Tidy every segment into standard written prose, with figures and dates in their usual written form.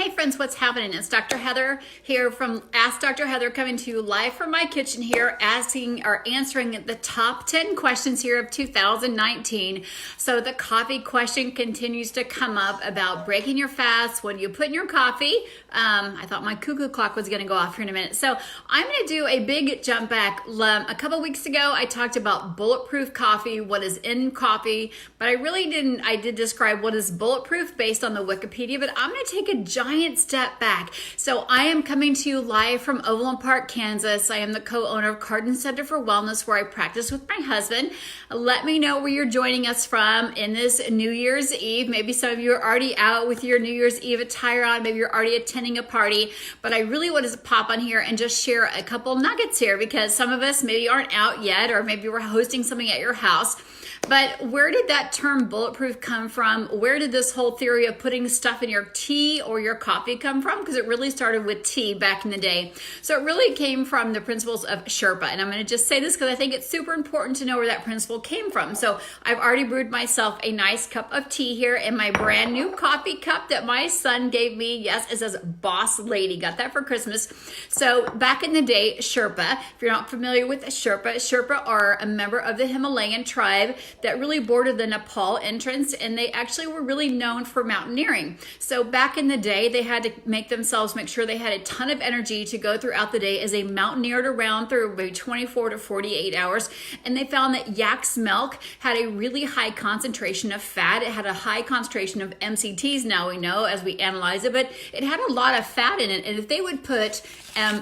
Hey friends, what's happening? It's Dr. Heather here from Ask Dr. Heather, coming to you live from my kitchen here, answering the top 10 questions here of 2019. So the coffee question continues to come up about breaking your fast. What do you put in your coffee? I thought my cuckoo clock was going to go off here in a minute. So I'm going to do a big jump back. A couple weeks ago, I talked about bulletproof coffee, what is in coffee, but I did describe what is bulletproof based on the Wikipedia, but I'm going to take a giant step back. So I am coming to you live from Overland Park, Kansas. I am the co-owner of Cardin Center for Wellness, where I practice with my husband. Let me know where you're joining us from in this New Year's Eve. Maybe some of you are already out with your New Year's Eve attire on. Maybe you're already attending a party, but I really want to pop on here and just share a couple nuggets here, because some of us maybe aren't out yet, or maybe we're hosting something at your house. But where did that term bulletproof come from? Where did this whole theory of putting stuff in your tea or your coffee come from? Because it really started with tea back in the day. So it really came from the principles of Sherpa. And I'm going to just say this because I think it's super important to know where that principle came from. So I've already brewed myself a nice cup of tea here in my brand new coffee cup that my son gave me. Yes, it says Boss Lady. Got that for Christmas. So back in the day, Sherpa, if you're not familiar with Sherpa are a member of the Himalayan tribe that really bordered the Nepal entrance, and they actually were really known for mountaineering. So back in the day, they had to make sure they had a ton of energy to go throughout the day as they mountaineered around through maybe 24 to 48 hours. And they found that yak's milk had a really high concentration of fat. It had a high concentration of MCTs, now we know as we analyze it, but it had a lot of fat in it. And if they would put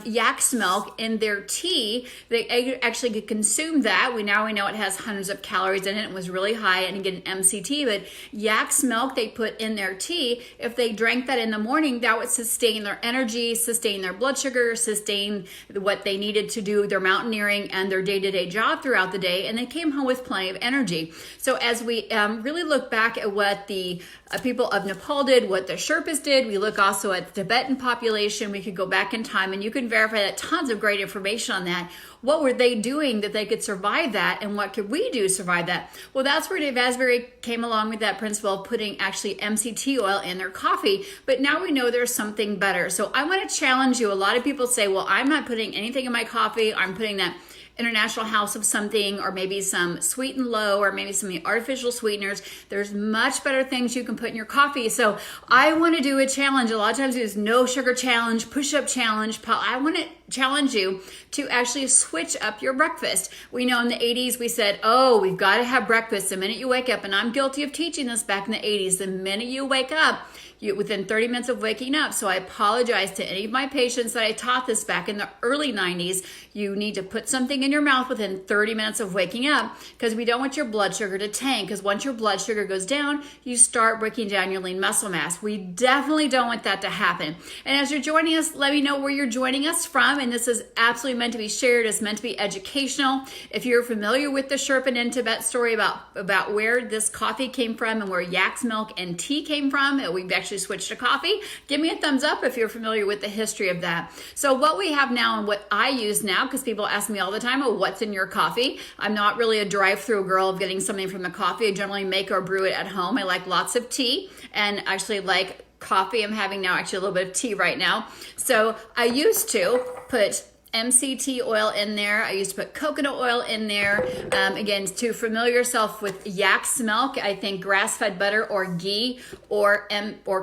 yak's milk in their tea, they actually could consume that. We know it has hundreds of calories in it. It was really high, and again, MCT, but yak's milk they put in their tea. If they drank that in the morning, that would sustain their energy, sustain their blood sugar, sustain what they needed to do their mountaineering and their day-to-day job throughout the day, and they came home with plenty of energy. So as we really look back at what the people of Nepal did, what the Sherpas did, we look also at the Tibetan population. We could go back in time, and you can verify that tons of great information on that. What were they doing that they could survive that, and what could we do to survive that? Well, that's where Dave Asbury came along with that principle of putting actually MCT oil in their coffee. But now we know there's something better. So I want to challenge you. A lot of people say, well, I'm not putting anything in my coffee. I'm putting that International House of something, or maybe some Sweet and Low, or maybe some of the artificial sweeteners. There's much better things you can put in your coffee. So I want to do a challenge. A lot of times it's no sugar challenge, push-up challenge. I want to challenge you to actually switch up your breakfast. We know in the 80s we said, oh, we've got to have breakfast the minute you wake up. And I'm guilty of teaching this back in the 80s. The minute you wake up, within 30 minutes of waking up. So I apologize to any of my patients that I taught this back in the early 90s. You need to put something in your mouth within 30 minutes of waking up, because we don't want your blood sugar to tank, because once your blood sugar goes down, you start breaking down your lean muscle mass. We definitely don't want that to happen. And as you're joining us, let me know where you're joining us from. And this is absolutely meant to be shared. It's meant to be educational. If you're familiar with the Sherpa in Tibet story about where this coffee came from and where yak's milk and tea came from, we've actually switched to coffee. Give me a thumbs up if you're familiar with the history of that. So what we have now, and what I use now, because people ask me all the time, oh, what's in your coffee? I'm not really a drive-through girl of getting something from the coffee. I generally make or brew it at home. I like lots of tea, and actually like coffee. I'm having now actually a little bit of tea right now. So I used to put MCT oil in there. I used to put coconut oil in there. Again, to familiar yourself with yak's milk, I think grass-fed butter or ghee or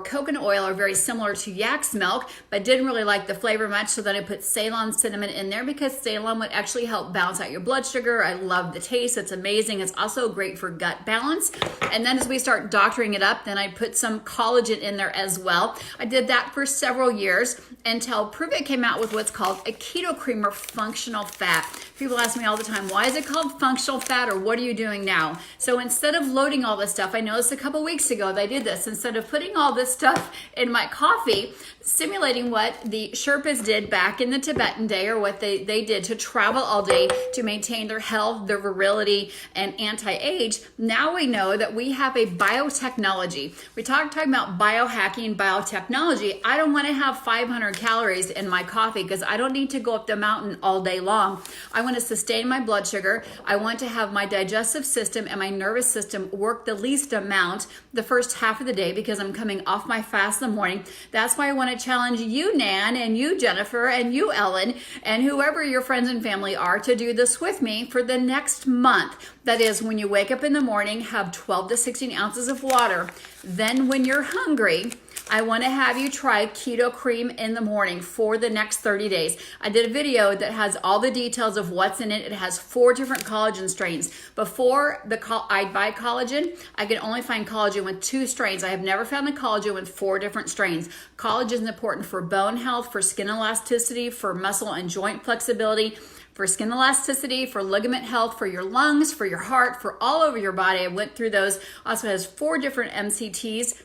coconut oil are very similar to yak's milk, but didn't really like the flavor much. So then I put Ceylon cinnamon in there, because Ceylon would actually help balance out your blood sugar. I love the taste. It's amazing. It's also great for gut balance. And then as we start doctoring it up, then I put some collagen in there as well. I did that for several years until Pruvit came out with what's called a keto creamer functional fat. People ask me all the time, why is it called functional fat, or what are you doing now? So instead of loading all this stuff, I noticed a couple weeks ago that I did this. Instead of putting all this stuff in my coffee, simulating what the Sherpas did back in the Tibetan day, or what they did to travel all day to maintain their health, their virility, and anti-age, now we know that we have a biotechnology. We talking about biohacking, biotechnology. I don't want to have 500 calories in my coffee, because I don't need to go up the mountain all day long. I want to sustain my blood sugar. I want to have my digestive system and my nervous system work the least amount the first half of the day because I'm coming off my fast in the morning. That's why I want to challenge you, Nan, and you, Jennifer, and you, Ellen, and whoever your friends and family are to do this with me for the next month. That is, when you wake up in the morning, have 12 to 16 ounces of water. Then when you're hungry, I want to have you try keto cream in the morning for the next 30 days. I did a video that has all the details of what's in it. It has 4 different collagen strains. Before I buy collagen, I could only find collagen with 2 strains. I have never found a collagen with 4 different strains. Collagen is important for bone health, for skin elasticity, for muscle and joint flexibility, for skin elasticity, for ligament health, for your lungs, for your heart, for all over your body. I went through those. Also has 4 different MCTs.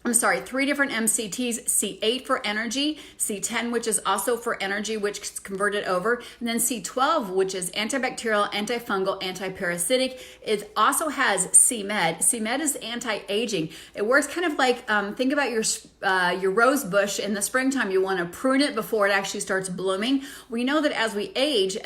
3 different MCTs, C8 for energy, C10, which is also for energy, which is converted over, and then C12, which is antibacterial, antifungal, antiparasitic. It also has C-Med. C-Med is anti-aging. It works kind of like, think about your rose bush in the springtime. You want to prune it before it actually starts blooming. We know that as we age,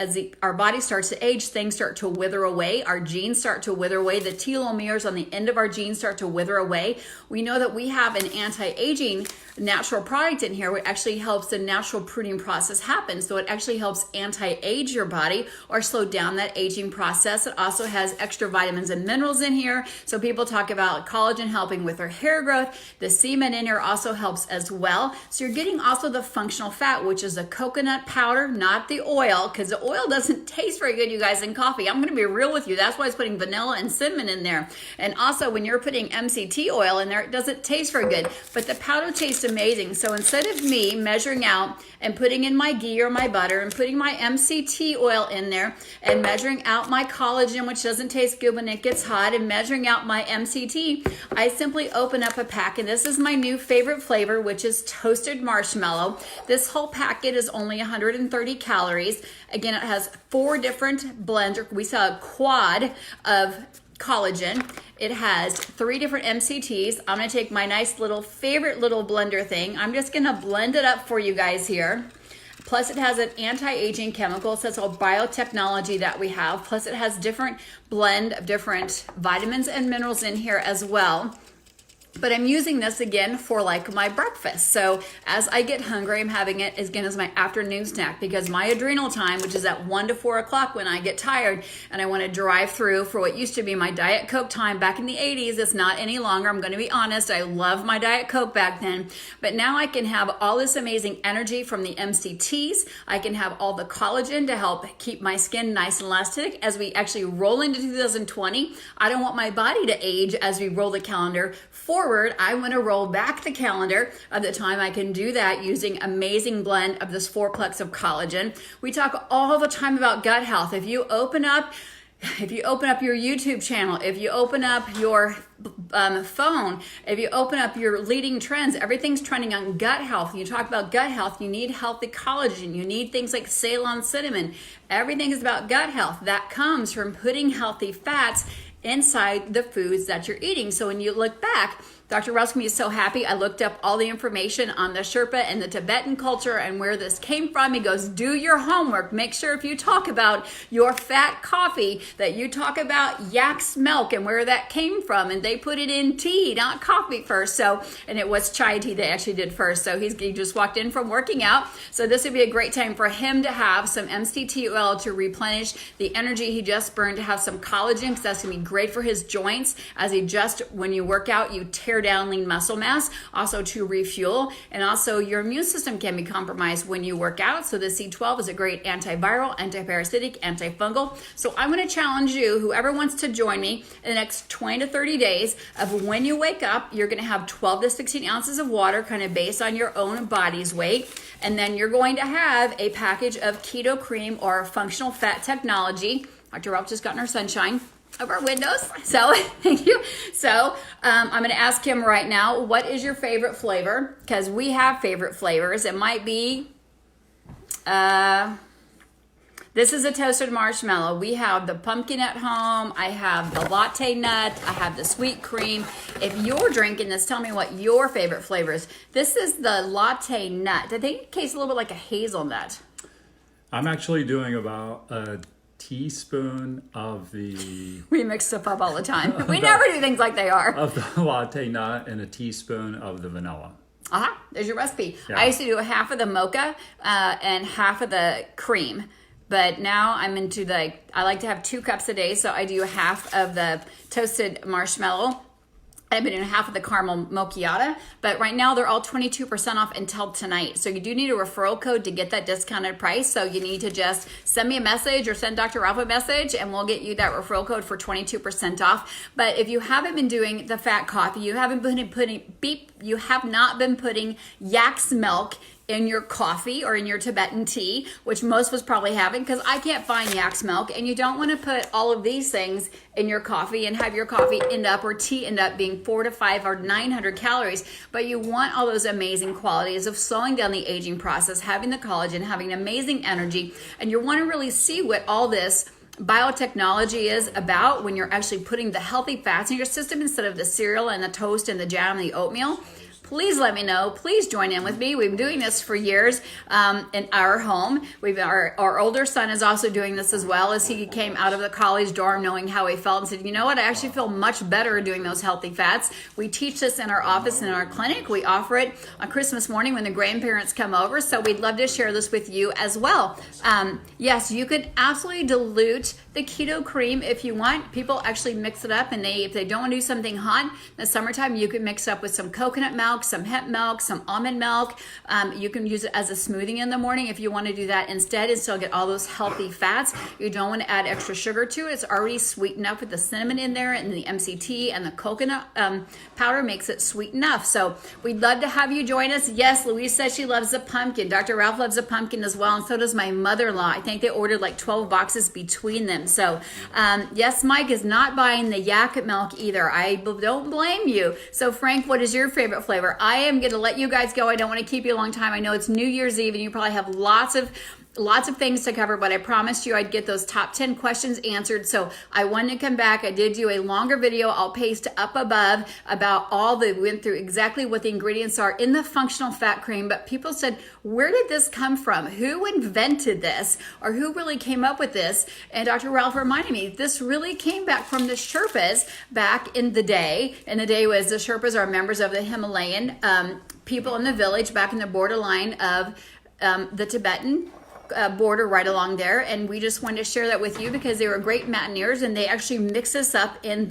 our body starts to age, things start to wither away. Our genes start to wither away. The telomeres on the end of our genes start to wither away. We know that we have an anti-aging natural product in here which actually helps the natural pruning process happen. So it actually helps anti-age your body or slow down that aging process. It also has extra vitamins and minerals in here. So people talk about collagen helping with their hair growth. The C-Med in here also helps as well. So you're getting also the functional fat, which is a coconut powder, not the oil, because the oil doesn't taste very good, you guys, in coffee. I'm going to be real with you. That's why it's putting vanilla and cinnamon in there. And also when you're putting MCT oil in there, it doesn't taste very good, but the powder tastes amazing. So instead of me measuring out and putting in my ghee or my butter and putting my MCT oil in there and measuring out my collagen, which doesn't taste good when it gets hot, and measuring out my MCT, I simply open up a pack, and this is my new favorite flavor, which is toasted marshmallow. This whole packet is only 130 calories. Again, it has 4 different blends. We saw a quad of collagen. It has 3 different MCTs. I'm going to take my nice little favorite little blender thing. I'm just going to blend it up for you guys here. Plus it has an anti-aging chemical. So that's all biotechnology that we have. Plus it has different blend of different vitamins and minerals in here as well. But I'm using this again for like my breakfast. So as I get hungry, I'm having it again as my afternoon snack, because my adrenal time, which is at 1 to 4 o'clock when I get tired and I want to drive through for what used to be my Diet Coke time back in the 80s. It's not any longer. I'm going to be honest. I love my Diet Coke back then, but now I can have all this amazing energy from the MCTs. I can have all the collagen to help keep my skin nice and elastic as we actually roll into 2020. I don't want my body to age as we roll the calendar forward. I want to roll back the calendar of the time I can do that using amazing blend of this 4-plex of collagen. We talk all the time about gut health. If you open up your YouTube channel, if you open up your phone, if you open up your leading trends, everything's trending on gut health. You talk about gut health, you need healthy collagen, you need things like Ceylon cinnamon. Everything is about gut health. That comes from putting healthy fats inside the foods that you're eating. So when you look back, Dr. Ruskin is so happy. I looked up all the information on the Sherpa and the Tibetan culture and where this came from. He goes, do your homework. Make sure if you talk about your fat coffee that you talk about yak's milk and where that came from. And they put it in tea, not coffee first. So, and it was chai tea they actually did first. So he just walked in from working out. So this would be a great time for him to have some MCT oil to replenish the energy he just burned, to have some collagen, because that's going to be great for his joints. As when you work out, you tear down lean muscle mass, also to refuel, and also your immune system can be compromised when you work out. So the C12 is a great antiviral, antiparasitic, antifungal. So I'm going to challenge you, whoever wants to join me in the next 20 to 30 days, of when you wake up, you're going to have 12 to 16 ounces of water, kind of based on your own body's weight. And then you're going to have a package of keto cream or functional fat technology. Dr. Ralph just got in our sunshine of our windows. So thank you. So I'm going to ask him right now, what is your favorite flavor? Because we have favorite flavors. It might be, this is a toasted marshmallow. We have the pumpkin at home. I have the latte nut. I have the sweet cream. If you're drinking this, tell me what your favorite flavor is. This is the latte nut. I think it tastes a little bit like a hazelnut. I'm actually doing about a teaspoon of the We mix stuff up all the time. We never do things like they are. of the latte nut and a teaspoon of the vanilla. There's your recipe. Yeah. I used to do half of the mocha and half of the cream. But now I'm into I like to have 2 cups a day. So I do half of the toasted marshmallow. I've been doing half of the caramel macchiato, but right now they're all 22% off until tonight. So you do need a referral code to get that discounted price. So you need to just send me a message or send Dr. Ralph a message and we'll get you that referral code for 22% off. But if you haven't been doing the fat coffee, you have not been putting yak's milk in your coffee or in your Tibetan tea, which most of us probably haven't, because I can't find yak's milk, and you don't want to put all of these things in your coffee and have your coffee or tea end up being 400 to 500 or 900 calories, but you want all those amazing qualities of slowing down the aging process, having the collagen, having amazing energy, and you want to really see what all this biotechnology is about when you're actually putting the healthy fats in your system instead of the cereal and the toast and the jam and the oatmeal. Please let me know. Please join in with me. We've been doing this for years in our home. Our older son is also doing this as well, as he came out of the college dorm knowing how he felt and said, you know what, I actually feel much better doing those healthy fats. We teach this in our office and in our clinic. We offer it on Christmas morning when the grandparents come over. So we'd love to share this with you as well. Yes, you could absolutely dilute the keto cream if you want. People actually mix it up, and if they don't want to do something hot in the summertime, you can mix up with some coconut milk, some hemp milk, some almond milk. You can use it as a smoothie in the morning if you want to do that instead and still get all those healthy fats. You don't want to add extra sugar to it. It's already sweetened up with the cinnamon in there, and the MCT and the coconut powder makes it sweet enough. So we'd love to have you join us. Yes, Louise says she loves a pumpkin. Dr. Ralph loves a pumpkin as well, and so does my mother-in-law. I think they ordered like 12 boxes between them. So yes, Mike is not buying the yak milk either. I don't blame you. So Frank, what is your favorite flavor? I am going to let you guys go. I don't want to keep you a long time. I know it's New Year's Eve and you probably have lots of things to cover, but I promised you I'd get those top 10 questions answered. So I wanted to come back. I did do a longer video. I'll paste up above about we went through exactly what the ingredients are in the functional fat cream. But people said, where did this come from? Who invented this? Or who really came up with this? And Dr. Ralph reminded me, this really came back from the Sherpas back in the day. And the day was the Sherpas are members of the Himalayan people in the village back in the borderline of the Tibetan border right along there, and we just wanted to share that with you because they were great mountaineers, and they actually mix this up in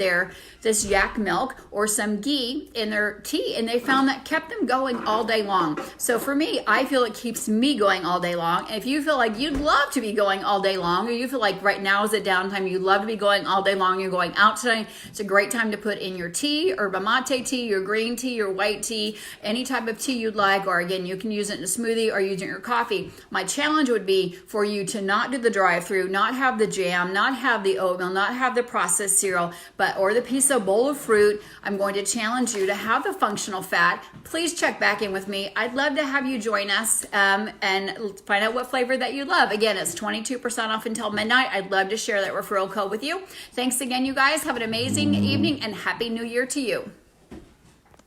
this yak milk or some ghee in their tea, and they found that kept them going all day long. So for me, I feel it keeps me going all day long. And if you feel like you'd love to be going all day long, or you feel like right now is a downtime, you'd love to be going all day long, you're going out today, it's a great time to put in your tea, yerba mate tea, your green tea, your white tea, any type of tea you'd like, or again, you can use it in a smoothie or use it in your coffee. My challenge would be for you to not do the drive-through, not have the jam, not have the oatmeal, not have the processed cereal, or the piece of bowl of fruit. I'm going to challenge you to have the functional fat. Please check back in with me. I'd love to have you join us and find out what flavor that you love. Again, it's 22% off until midnight. I'd love to share that referral code with you. Thanks again, you guys. Have an amazing evening and Happy New Year to you.